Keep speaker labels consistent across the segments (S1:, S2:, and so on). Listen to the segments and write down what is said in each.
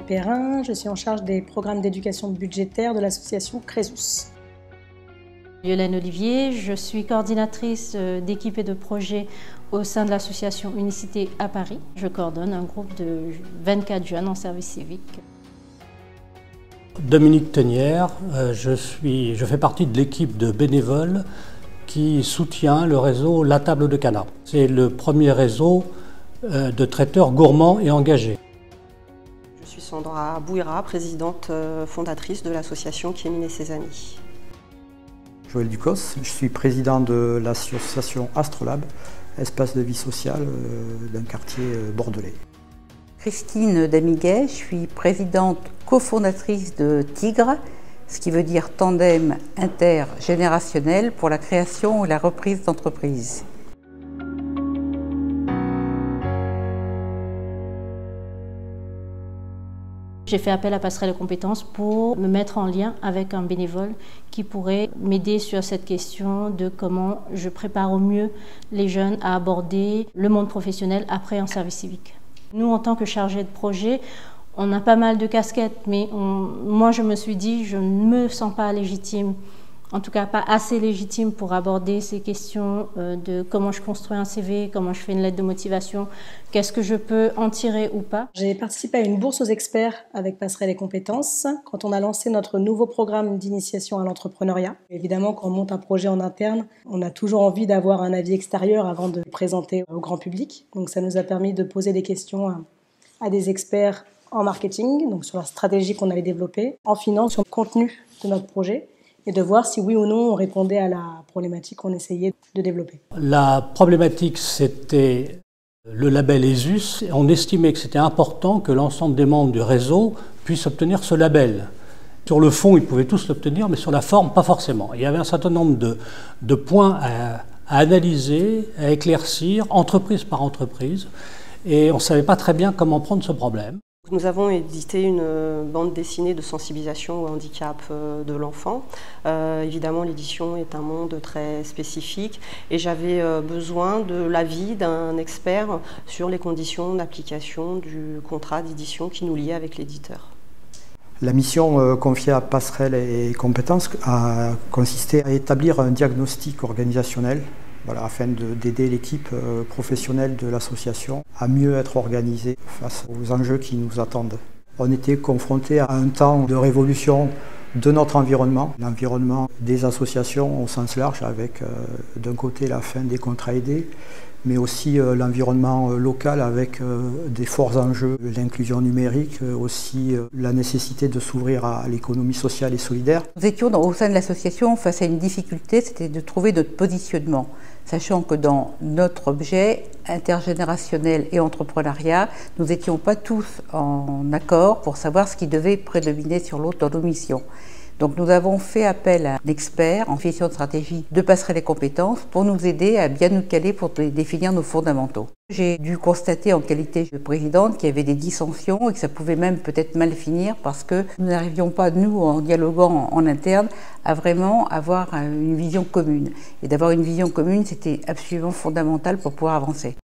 S1: Perrin, je suis en charge des programmes d'éducation budgétaire de l'association Crésus.
S2: Violaine Olivier, je suis coordinatrice d'équipe et de projet au sein de l'association Unicité à Paris. Je coordonne un groupe de 24 jeunes en service civique.
S3: Dominique Tenière, je fais partie de l'équipe de bénévoles qui soutient le réseau La Table de Cana. C'est le premier réseau de traiteurs gourmands et engagés.
S4: Je suis Sandra Bouira, présidente fondatrice de l'association Kémine et ses amis.
S5: Joël Ducos, je suis président de l'association Astrolab, espace de vie sociale d'un quartier bordelais.
S6: Christine Damiguet, je suis présidente cofondatrice de Tigre, ce qui veut dire tandem intergénérationnel pour la création et la reprise d'entreprise.
S2: J'ai fait appel à Passerelle Compétences pour me mettre en lien avec un bénévole qui pourrait m'aider sur cette question de comment je prépare au mieux les jeunes à aborder le monde professionnel après un service civique. Nous, en tant que chargés de projet, on a pas mal de casquettes, mais moi je me suis dit, je ne me sens pas légitime, en tout cas pas assez légitime pour aborder ces questions de comment je construis un CV, comment je fais une lettre de motivation, qu'est-ce que je peux en tirer ou pas.
S1: J'ai participé à une bourse aux experts avec Passerelle et Compétences quand on a lancé notre nouveau programme d'initiation à l'entrepreneuriat. Évidemment, quand on monte un projet en interne, on a toujours envie d'avoir un avis extérieur avant de le présenter au grand public. Donc ça nous a permis de poser des questions à des experts en marketing, donc sur la stratégie qu'on avait développée, en finance, sur le contenu de notre projet, et de voir si oui ou non on répondait à la problématique qu'on essayait de développer.
S3: La problématique, c'était le label ESUS. On estimait que c'était important que l'ensemble des membres du réseau puissent obtenir ce label. Sur le fond, ils pouvaient tous l'obtenir, mais sur la forme, pas forcément. Il y avait un certain nombre de points à analyser, à éclaircir, entreprise par entreprise, et on ne savait pas très bien comment prendre ce problème.
S4: Nous avons édité une bande dessinée de sensibilisation au handicap de l'enfant. Évidemment, l'édition est un monde très spécifique et j'avais besoin de l'avis d'un expert sur les conditions d'application du contrat d'édition qui nous liait avec l'éditeur.
S5: La mission confiée à Passerelle et Compétences a consisté à établir un diagnostic organisationnel afin d'aider l'équipe professionnelle de l'association à mieux être organisée face aux enjeux qui nous attendent. On était confronté à un temps de révolution de notre environnement, l'environnement des associations au sens large, avec d'un côté la fin des contrats aidés, mais aussi l'environnement local avec des forts enjeux, l'inclusion numérique, aussi la nécessité de s'ouvrir à l'économie sociale et solidaire.
S6: Nous étions au sein de l'association face à une difficulté, c'était de trouver notre positionnement, sachant que dans notre objet intergénérationnel et entrepreneuriat, nous n'étions pas tous en accord pour savoir ce qui devait prédominer sur l'autre dans nos missions. Donc nous avons fait appel à un expert en gestion de stratégie de Passerelle et Compétences pour nous aider à bien nous caler pour définir nos fondamentaux. J'ai dû constater en qualité de présidente qu'il y avait des dissensions et que ça pouvait même peut-être mal finir parce que nous n'arrivions pas, nous, en dialoguant en interne, à vraiment avoir une vision commune. Et d'avoir une vision commune, c'était absolument fondamental pour pouvoir avancer.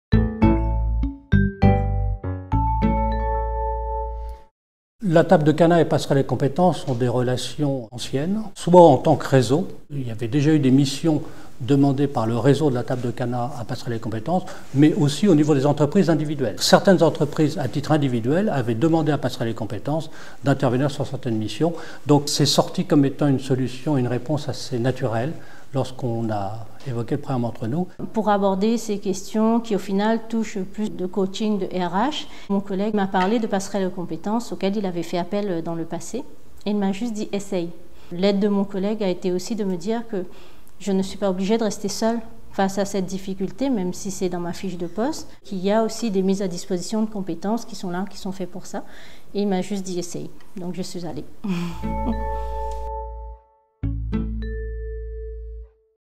S3: La Table de Cana et Passerelle et Compétences ont des relations anciennes, soit en tant que réseau. Il y avait déjà eu des missions demandées par le réseau de la Table de Cana à Passerelle et Compétences, mais aussi au niveau des entreprises individuelles. Certaines entreprises, à titre individuel, avaient demandé à Passerelle et Compétences d'intervenir sur certaines missions. Donc c'est sorti comme étant une solution, une réponse assez naturelle lorsqu'on a évoqué le problème entre nous.
S2: Pour aborder ces questions qui au final touchent plus de coaching, de RH, mon collègue m'a parlé de Passerelle de compétences auxquelles il avait fait appel dans le passé et il m'a juste dit « essaye ». L'aide de mon collègue a été aussi de me dire que je ne suis pas obligée de rester seule face à cette difficulté, même si c'est dans ma fiche de poste, qu'il y a aussi des mises à disposition de compétences qui sont là, qui sont faites pour ça. Et il m'a juste dit « essaye ». Donc je suis allée.